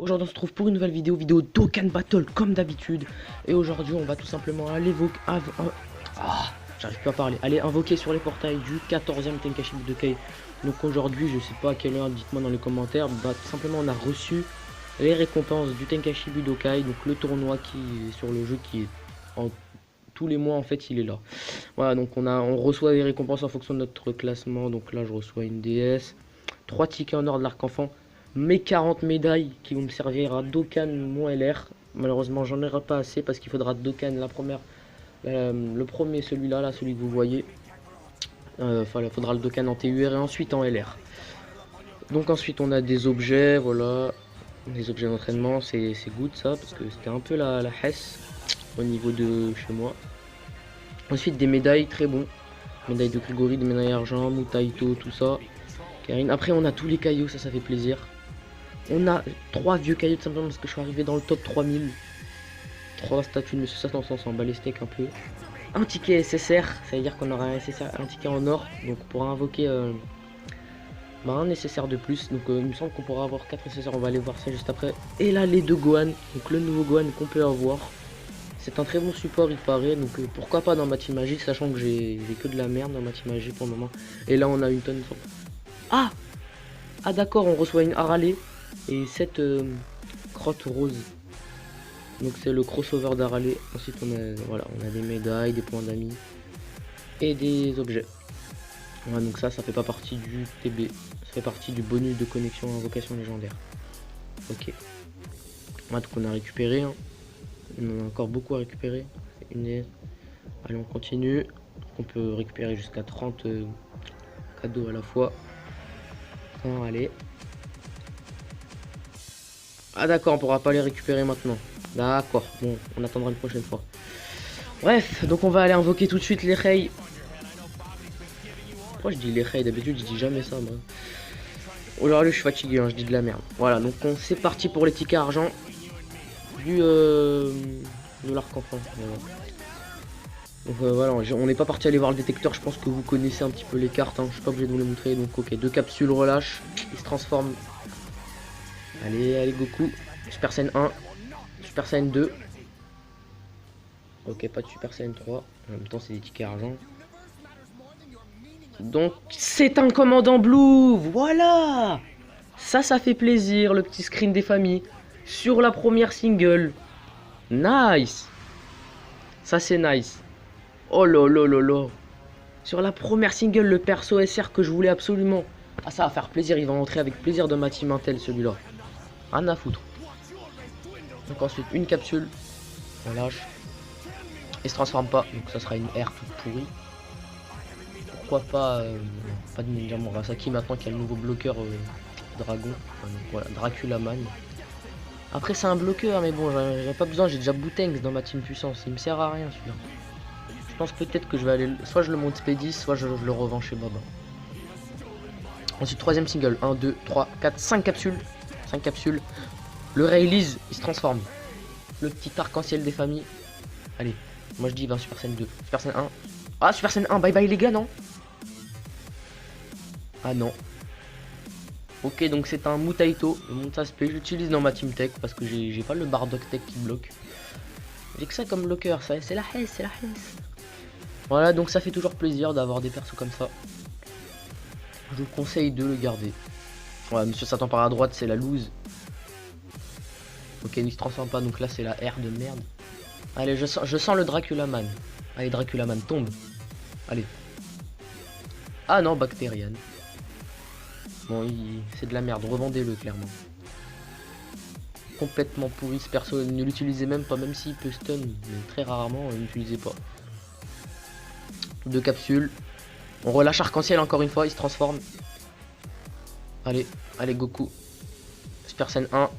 Aujourd'hui on se retrouve pour une nouvelle vidéo Dokkan Battle comme d'habitude. Et aujourd'hui on va tout simplement aller j'arrive plus à parler. Aller invoquer sur les portails du 14e Tenkaichi Budokai. Donc aujourd'hui je sais pas à quelle heure, dites-moi dans les commentaires. Bah tout simplement on a reçu les récompenses du Tenkaichi Budokai. Donc le tournoi qui est sur le jeu qui est en tous les mois en fait il est là. Voilà donc on reçoit les récompenses en fonction de notre classement. Donc là je reçois une DS, 3 tickets en or de l'arc-enfant, mes 40 médailles qui vont me servir à Dokkan mon LR. Malheureusement j'en aurai pas assez parce qu'il faudra Dokkan la première, le premier celui-là, là, celui que vous voyez. Faudra le Dokkan en TUR et ensuite en LR. Donc ensuite on a des objets, voilà, des objets d'entraînement, c'est good ça parce que c'était un peu la hesse au niveau de chez moi. Ensuite des médailles très bon, médailles de Grigori, des médailles argent, Mutaito, tout ça. Karine. Après on a tous les cailloux, ça fait plaisir. On a 3 vieux cailloux tout simplement parce que je suis arrivé dans le top 3000. 3 statues de Monsieur Satan, on s'en bat les steaks un peu. Un ticket SSR, ça veut dire qu'on aura un ticket en or. Donc on pourra invoquer un nécessaire de plus. Donc il me semble qu'on pourra avoir 4 SSR, on va aller voir ça juste après. Et là les 2 Gohan, donc le nouveau Gohan qu'on peut avoir. C'est un très bon support il paraît, donc pourquoi pas dans ma team magique, sachant que j'ai que de la merde dans ma team magique pour le moment. Et là on a une tonne de... Ah d'accord, on reçoit une Harale et cette crotte rose. Donc c'est le crossover d'Harale. Ensuite on a des médailles, des points d'amis et des objets. Voilà, donc ça fait pas partie du TB, ça fait partie du bonus de connexion invocation légendaire. Ok. Voilà, donc on a récupéré, hein. On a encore beaucoup à récupérer. Allez on continue. On peut récupérer jusqu'à 30 cadeaux à la fois. Bon, allez. Ah d'accord, on pourra pas les récupérer maintenant. D'accord, bon, on attendra une prochaine fois. Bref, donc on va aller invoquer tout de suite les Rei. Pourquoi je dis les Rei? D'habitude je dis jamais ça moi. Aujourd'hui je suis fatigué, hein, je dis de la merde. Voilà, donc c'est parti pour les tickets argent de l'arc-enfant. Voilà. Donc voilà, on n'est pas parti aller voir le détecteur, je pense que vous connaissez un petit peu les cartes, hein. Je suis pas obligé de vous les montrer. Donc ok, 2 capsules relâche, il se transforme. Allez Goku, Super Saiyan 1, Super Saiyan 2. Ok, pas de Super Saiyan 3. En même temps, c'est des tickets argent. Donc, c'est un commandant Blue. Voilà. Ça fait plaisir, le petit screen des familles. Sur la première single. Nice. Ça, c'est nice. Oh là. Sur la première single, le perso SR que je voulais absolument. Ah, ça va faire plaisir. Il va entrer avec plaisir dans ma team Intel, celui-là. Rien à foutre. Donc ensuite, une capsule. On lâche. Il se transforme pas, donc ça sera une R toute pourrie. Pourquoi pas pas de Ninja Murasaki maintenant qu'il y a le nouveau bloqueur dragon. Enfin, donc, voilà, Dracula Man. Après c'est un bloqueur mais bon j'avais pas besoin, j'ai déjà Boutengs dans ma team puissance, il me sert à rien celui-là. Je pense peut-être que je vais aller, soit je le monte P10, soit je le revends chez Baba. Ensuite troisième single, 1, 2, 3, 4, 5 capsules. 5 capsules. Le Rayleigh il se transforme. Le petit arc-en-ciel des familles. Allez. Moi je dis 20 Super Saiyan 2, Super Saiyan 1. Ah Super Saiyan 1, bye bye les gars, non? Ah non. Ok donc c'est un Mutaito, le Mutaspé, je l'utilise dans ma team tech parce que j'ai pas le Bardock tech qui bloque. J'ai que ça comme bloqueur, ça c'est la hesse, Voilà donc ça fait toujours plaisir d'avoir des persos comme ça. Je vous conseille de le garder. Voilà, Monsieur Satan par la droite c'est la loose. Ok il se transforme pas donc là c'est la R de merde. Allez, je sens le Dracula Man. Allez, Dracula Man, tombe. Allez. Ah non, Bacterian. Bon, c'est de la merde. Revendez-le, clairement. Complètement pourri ce perso. Ne l'utilisez même pas, même s'il peut stun. Mais très rarement, ne l'utilisez pas. 2 capsules. On relâche arc-en-ciel encore une fois, il se transforme. Allez, Goku. Super Saiyan 1.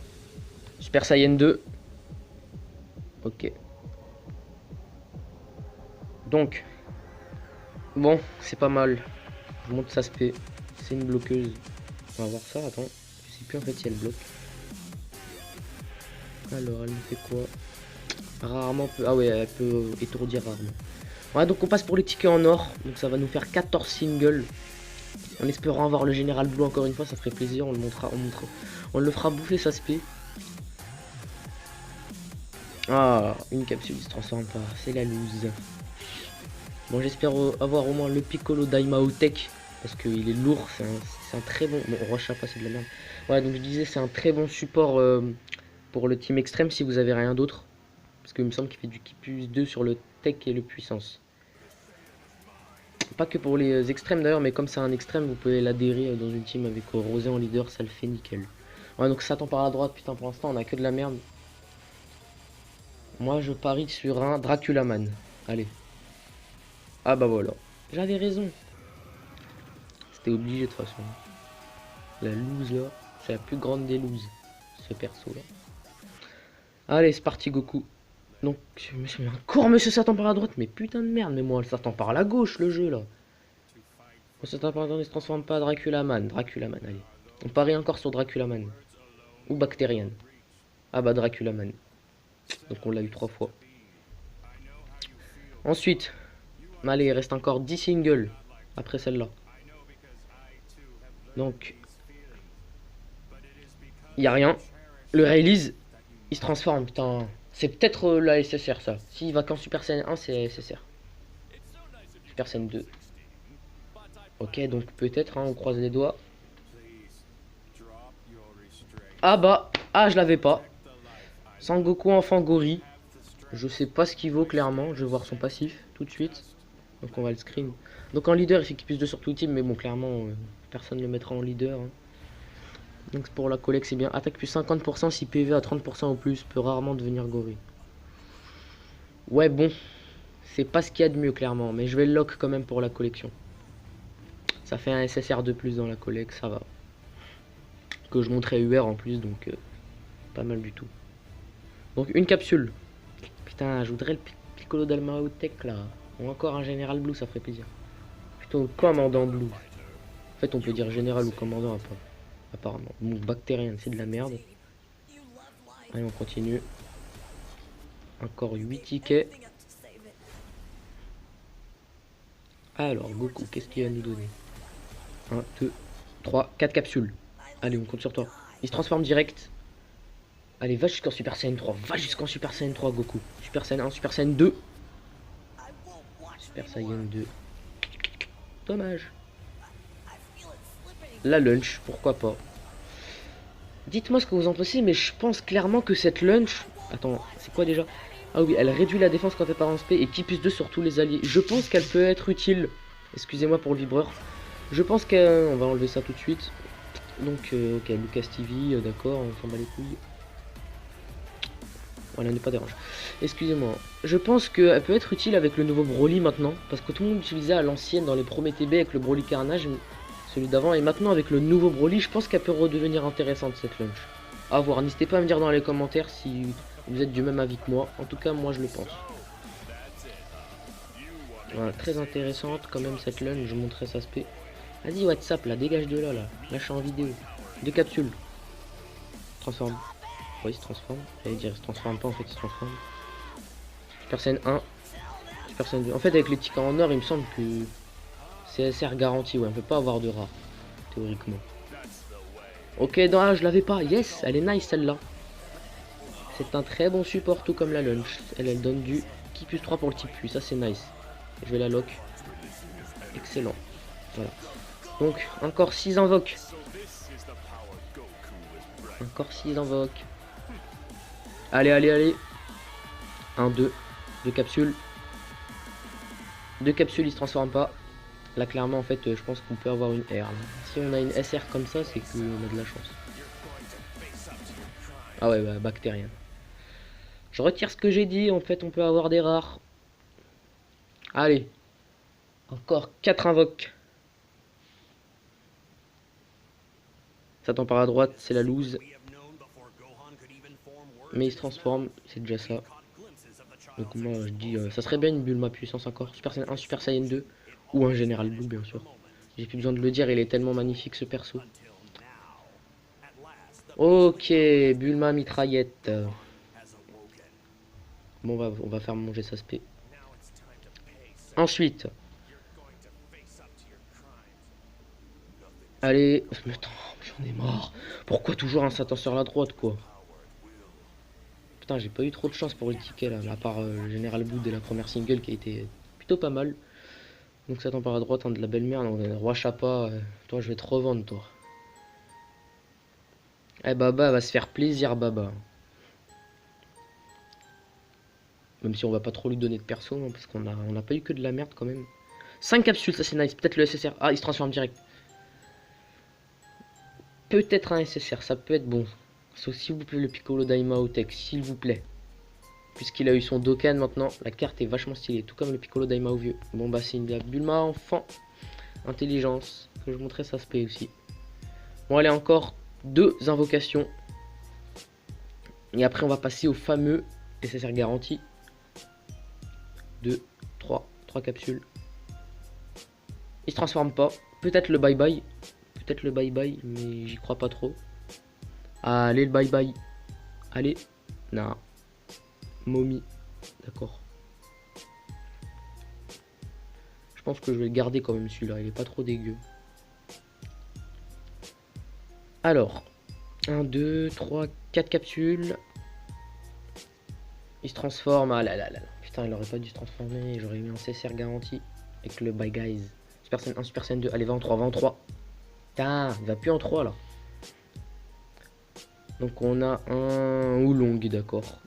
Super Saiyan 2. Ok. Donc, bon, c'est pas mal. Je monte sa spé. C'est une bloqueuse. On va voir ça, attends. Je sais plus en fait si elle bloque. Alors, elle me fait quoi? Rarement peut... Ah ouais, elle peut étourdir rarement. Voilà, donc on passe pour les tickets en or. Donc ça va nous faire 14 singles. En espérant avoir le Général Blue encore une fois, ça ferait plaisir. On le fera bouffer sa spé. Ah, une capsule, il se transforme pas. C'est la loose. Bon, j'espère avoir au moins le Piccolo Daimao Tech. Parce qu'il est lourd. C'est un très bon... Bon, Roi Chapa, c'est de la merde. Ouais, donc je disais, c'est un très bon support pour le team extrême si vous avez rien d'autre. Parce qu'il me semble qu'il fait du Ki 2 sur le Tech et le Puissance. Pas que pour les extrêmes d'ailleurs, mais comme c'est un extrême, vous pouvez l'adhérer dans une team avec Rosé en leader, ça le fait nickel. Ouais, donc Satan par la droite, putain, pour l'instant, on a que de la merde. Moi, je parie sur un Draculaman. Allez. Ah bah voilà. J'avais raison. C'était obligé de toute façon. La loose là, c'est la plus grande des looses. Ce perso là. Allez, c'est parti Goku. Donc, mais encore Monsieur Satan par la droite. Mais putain de merde, mais moi, Satan par la gauche le jeu là. Monsieur Satan par la droite, il se transforme pas Draculaman. Draculaman, allez. On parie encore sur Draculaman. Ou Bacterian. Ah bah Draculaman. Donc on l'a eu 3 fois. Ensuite, allez, il reste encore 10 singles après celle-là. Donc, il n'y a rien. Le Rayleigh, il se transforme, putain. C'est peut-être la SSR ça. S'il va qu'en Super Saiyan 1, c'est SSR. Super Saiyan 2. Ok, donc peut-être, hein, on croise les doigts. Ah bah, ah je l'avais pas. Sangoku enfant gorille. Je sais pas ce qu'il vaut clairement, je vais voir son passif tout de suite. Donc on va le screen. Donc en leader, il fait qu'il puisse 2 sur tout team, mais bon, clairement, personne ne le mettra en leader. Hein. Donc pour la collecte, c'est bien. Attaque plus 50% si PV à 30% ou plus, peut rarement devenir gorille. Ouais, bon, c'est pas ce qu'il y a de mieux clairement, mais je vais le lock quand même pour la collection. Ça fait un SSR de plus dans la collecte, ça va. Que je montrais UR en plus, donc pas mal du tout. Donc une capsule. Putain, je voudrais le Piccolo Dalmao Tech là. Ou encore un Général Blue, ça ferait plaisir. Plutôt commandant Blue. En fait, on peut dire général ou commandant apparemment. Bon, bactérien, c'est de la merde. Allez, on continue. Encore 8 tickets. Alors, Goku, qu'est-ce qu'il va nous donner? 1, 2, 3, 4 capsules. Allez, on compte sur toi. Il se transforme direct. Allez, va jusqu'en Super Saiyan 3. Va jusqu'en Super Saiyan 3, Goku. Super Saiyan 1, Super Saiyan 2. Super Saiyan 2. Dommage. La lunch, pourquoi pas. Dites-moi ce que vous en pensez, mais je pense clairement que cette lunch... Attends, c'est quoi déjà? Ah oui, elle réduit la défense quand elle part en SP et qui plus 2 sur tous les alliés. Je pense qu'elle peut être utile. Excusez-moi pour le vibreur. Je pense qu'on va enlever ça tout de suite. Donc, ok, Lucas TV, d'accord, on s'en bat les couilles. Voilà, n'est pas dérange. Excusez-moi. Je pense qu'elle peut être utile avec le nouveau Broly maintenant. Parce que tout le monde l'utilisait à l'ancienne dans les premiers TB avec le Broly Carnage. Celui d'avant. Et maintenant avec le nouveau Broly, je pense qu'elle peut redevenir intéressante cette lunch. A voir. N'hésitez pas à me dire dans les commentaires si vous êtes du même avis que moi. En tout cas, moi je le pense. Voilà, très intéressante quand même cette lunch. Je montrerai sa spé. Vas-y WhatsApp là, dégage de là là. Lâche en vidéo. 2 capsules. Transforme. Oui, il se transforme. J'allais dire, il se transforme pas, en fait, il se transforme. Super Saiyan 1. Super Saiyan 2. En fait, avec les tickets en or, il me semble que c'est SR garanti. Ouais, on peut pas avoir de rare, théoriquement. Ok, non, ah, je l'avais pas. Yes, elle est nice celle-là. C'est un très bon support, tout comme la lunch. Elle donne du Ki plus 3 pour le type Q. Ça, c'est nice. Je vais la lock. Excellent. Voilà. Donc, encore 6 invoques. Encore 6 invoques. Allez, allez, allez. 1, 2. 2 capsules. 2 capsules, il se transforme pas. Là, clairement, en fait, je pense qu'on peut avoir une R. Là. Si on a une SR comme ça, c'est qu'on a de la chance. Ah ouais, bah, bactérien. Je retire ce que j'ai dit. En fait, on peut avoir des rares. Allez. Encore 4 invoques. Satan par la droite, c'est la loose. Mais il se transforme, c'est déjà ça. Donc moi je dis, ça serait bien une Bulma puissance encore. Super Saiyan 1, Super Saiyan 2. Ou un Général Blue bien sûr. J'ai plus besoin de le dire, il est tellement magnifique ce perso. Ok, Bulma mitraillette. Bon, on va faire manger sa spé. Ensuite. Allez. Mais attends, j'en ai marre. Pourquoi toujours un Satan sur la droite quoi? putain, j'ai pas eu trop de chance pour le ticket là, à part le Général Blood et la première single qui a été plutôt pas mal. Donc ça tombe par la droite, hein, de la belle merde. On a Roi Chapa, toi je vais te revendre toi. Eh Baba va se faire plaisir Baba. Même si on va pas trop lui donner de perso, hein, parce on a pas eu que de la merde quand même. 5 capsules, ça c'est nice. Peut-être le SSR. Ah, il se transforme direct. Peut-être un SSR, ça peut être bon. Sauf s'il vous plaît le Piccolo Daimao Tech, s'il vous plaît. Puisqu'il a eu son Dokkan maintenant, la carte est vachement stylée, tout comme le Piccolo Daimao vieux. Bon bah c'est une Bulma enfant. Intelligence, que je montrais ça aspect aussi. Bon allez, encore 2 invocations. Et après on va passer au fameux SSR garantie. 2, 3 capsules. Il se transforme pas. Peut-être le bye bye. Peut-être le bye bye, mais j'y crois pas trop. Allez le bye bye. Allez. Non. Momie. D'accord. Je pense que je vais le garder quand même celui-là. Il est pas trop dégueu. Alors. 1, 2, 3, 4 capsules. Il se transforme. Ah là là là. Putain, il aurait pas dû se transformer. J'aurais mis un CSR garanti. Avec le bye guys. Super Saiyan 1, Super Saiyan 2. Allez, va en 3, va en 3. Putain, il va plus en 3 là. Donc on a un Oolong, d'accord.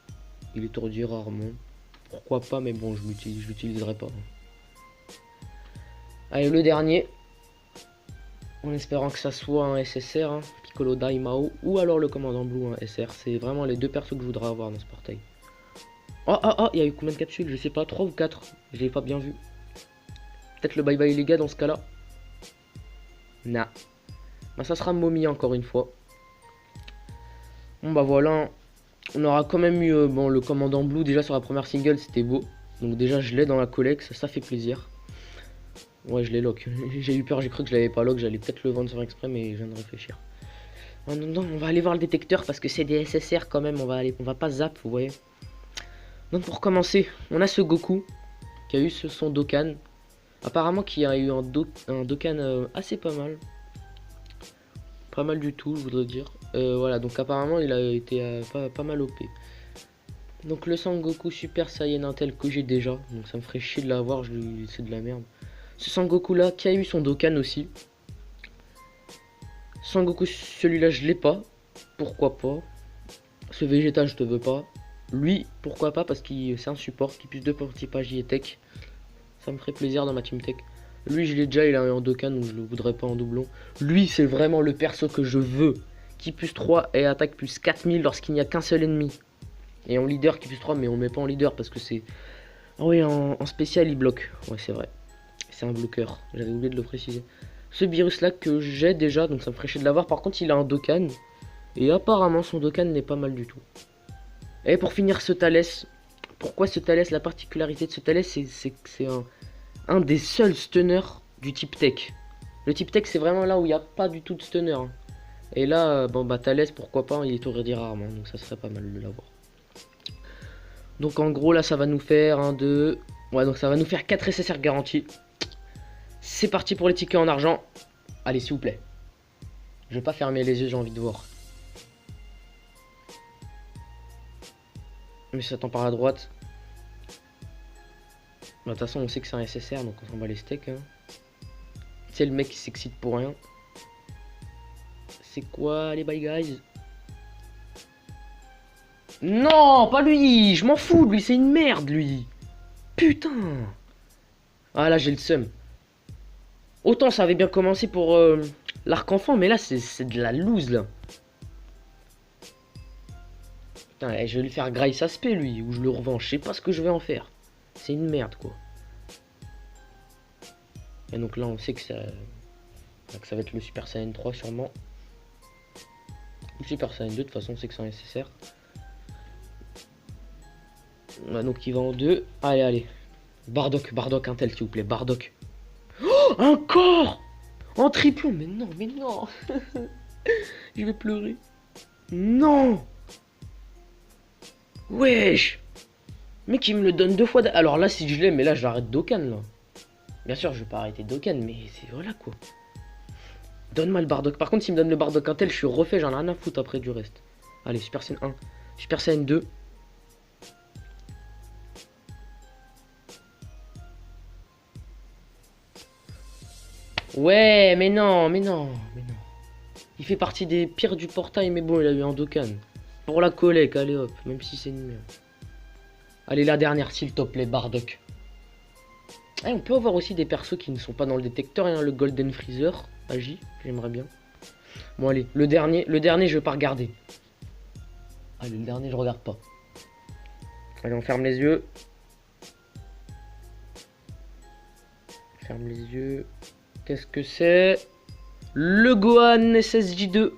Il étourdit rarement. Pourquoi pas, mais bon, je l'utiliserai pas. Allez, le dernier. En espérant que ça soit un SSR, hein, Piccolo Daimao, ou alors le commandant Blue, un SR. C'est vraiment les deux persos que je voudrais avoir dans ce portail. Oh, il y a eu combien de capsules? Je sais pas, 3 ou 4. Je l'ai pas bien vu. Peut-être le bye bye les gars dans ce cas-là. Nah. Bah ça sera Momie encore une fois. Bon bah voilà. On aura quand même eu bon, le commandant Blue déjà sur la première single, c'était beau. Donc déjà je l'ai dans la collecte, ça fait plaisir. Ouais, je l'ai lock. J'ai eu peur, j'ai cru que je l'avais pas lock, j'allais peut-être le vendre sur exprès, mais je viens de réfléchir. Non, on va aller voir le détecteur parce que c'est des SSR quand même, on va pas zap, vous voyez. Donc pour commencer, on a ce Goku qui a eu son Dokkan. Apparemment qui a eu un Dokkan assez pas mal. Pas mal du tout, je voudrais dire. Voilà, donc apparemment il a été pas mal OP. Donc le Sangoku Super Saiyan Intel que j'ai déjà, donc ça me ferait chier de l'avoir, c'est de la merde. Ce Sangoku là qui a eu son Dokkan aussi. Sangoku, celui-là je l'ai pas, pourquoi pas. Ce Vegeta je te veux pas. Lui, pourquoi pas, parce que c'est un support qui plus 2 pour typage et tech. Ça me ferait plaisir dans ma team tech. Lui je l'ai déjà, il a eu en Dokkan, donc je le voudrais pas en doublon. Lui c'est vraiment le perso que je veux. Qui plus 3 et attaque plus 4000 lorsqu'il n'y a qu'un seul ennemi. Et en leader qui plus 3, mais on met pas en leader parce que c'est... Ah oui, en spécial il bloque. Ouais c'est vrai. C'est un bloqueur, j'avais oublié de le préciser. Ce virus là que j'ai déjà, donc ça me ferait chier de l'avoir. Par contre il a un Dokkan. Et apparemment son Dokkan n'est pas mal du tout. Et pour finir ce Thalès. Pourquoi ce Thalès? La particularité de ce Thalès c'est que c'est un des seuls stunners du type tech. Le type tech c'est vraiment là où il n'y a pas du tout de stunner. Hein. Et là, bon bah Thalès pourquoi pas, il est étourdi rarement, donc ça serait pas mal de l'avoir. Donc en gros là ça va nous faire 1, 2... Ouais donc ça va nous faire 4 SSR garantis. C'est parti pour les tickets en argent. Allez s'il vous plaît. Je vais pas fermer les yeux, j'ai envie de voir. Mais ça tend par la droite. De toute façon on sait que c'est un SSR donc on s'en bat les steaks. Hein. C'est le mec qui s'excite pour rien. C'est quoi les bye guys? Non, pas lui. Je m'en fous de lui, c'est une merde lui. Putain. Ah là j'ai le seum. Autant ça avait bien commencé pour l'arc enfant, mais là c'est de la loose là. Putain, je vais lui faire graille aspect lui, ou je le revends, je sais pas ce que je vais en faire. C'est une merde quoi. Et donc là on sait que ça va être le Super Saiyan 3 sûrement. Le Super Saiyan 2 de toute façon on sait que c'est un SSR. Donc il va en 2. Allez. Bardock Intel s'il vous plaît, Bardock. Oh, encore en triplon, mais non. Je vais pleurer. Non. Wesh. Mec il me le donne 2 fois. Alors là si je l'ai, mais là je l'arrête Dokkan là. Bien sûr je vais pas arrêter Dokkan, mais c'est voilà quoi. Donne-moi le Bardock. Par contre s'il me donne le Bardock Intel, je suis refait, j'en ai rien à foutre après du reste. Allez, Super Saiyan 1. Super Saiyan 2. Ouais, mais non, mais non, mais non. Il fait partie des pires du portail, mais bon, il a eu un Dokkan. Pour la collègue, allez hop, même si c'est nul. Allez, la dernière, s'il te plaît, Bardock. Eh, on peut avoir aussi des persos qui ne sont pas dans le détecteur, hein, le Golden Freezer, Agi, j'aimerais bien. Bon, allez, le dernier, je vais pas regarder. Allez, le dernier, je regarde pas. Allez, on ferme les yeux. Ferme les yeux. Qu'est-ce que c'est? Le Gohan SSJ2.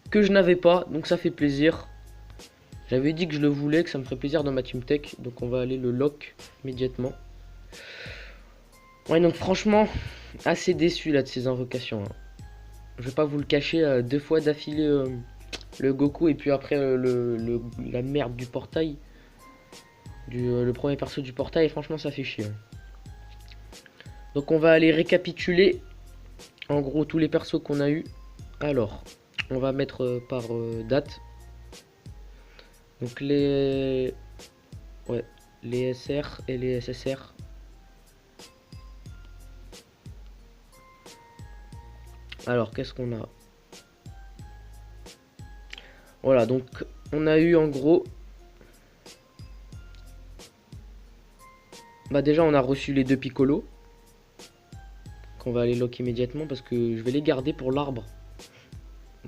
Que je n'avais pas, donc ça fait plaisir. J'avais dit que je le voulais, que ça me ferait plaisir dans ma Team Tech. Donc on va aller le lock immédiatement. Ouais, donc franchement, assez déçu là de ces invocations. Hein. Je vais pas vous le cacher, 2 fois d'affilée le Goku et puis après la merde du portail. Le premier perso du portail, et franchement ça fait chier. Hein. Donc on va aller récapituler en gros tous les persos qu'on a eu. Alors, on va mettre par date. Donc les SR et les SSR. Alors, qu'est-ce qu'on a? Voilà, donc on a eu en gros... Bah déjà, on a reçu les 2 Piccolo. Qu'on va aller lock immédiatement parce que je vais les garder pour l'arbre.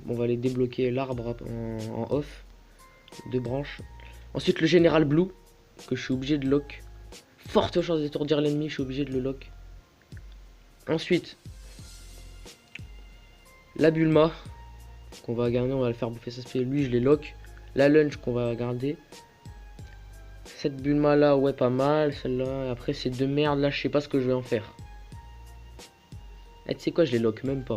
On va aller débloquer l'arbre en off. 2 branches. Ensuite, le Général Blue, que je suis obligé de lock. Forte chance d'étourdir l'ennemi, je suis obligé de le lock. Ensuite, la Bulma, qu'on va garder, on va le faire bouffer sa spé. Lui, je les lock. La Lunch qu'on va garder. Cette Bulma là, ouais, pas mal. Celle-là, après ces 2 merdes là, je sais pas ce que je vais en faire. Eh, tu sais quoi, je les lock même pas.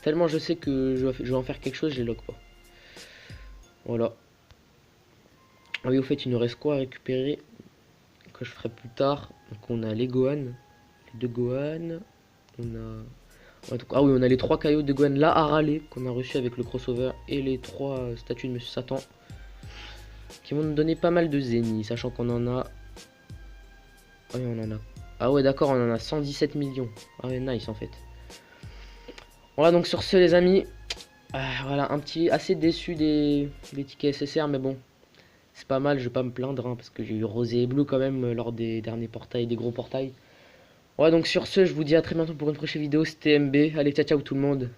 Tellement je sais que je vais en faire quelque chose, je les lock pas. Voilà. Ah oui, au fait, il nous reste quoi à récupérer que je ferai plus tard. Donc on a les Gohan, les 2 Gohan. On a... Ah oui, on a les 3 cailloux de Gohan là à râler qu'on a reçu avec le crossover et les 3 statues de Monsieur Satan qui vont nous donner pas mal de zénith, sachant qu'on en a... Ah oui, on en a... Ah ouais, d'accord, on en a 117 millions. Ah ouais, nice en fait. Voilà, donc sur ce les amis, voilà, un petit assez déçu des tickets SSR, mais bon, c'est pas mal, je vais pas me plaindre, hein, parce que j'ai eu rosé et bleu quand même lors des derniers portails, des gros portails. Ouais, donc sur ce, je vous dis à très bientôt pour une prochaine vidéo, c'était MB, allez, ciao ciao tout le monde.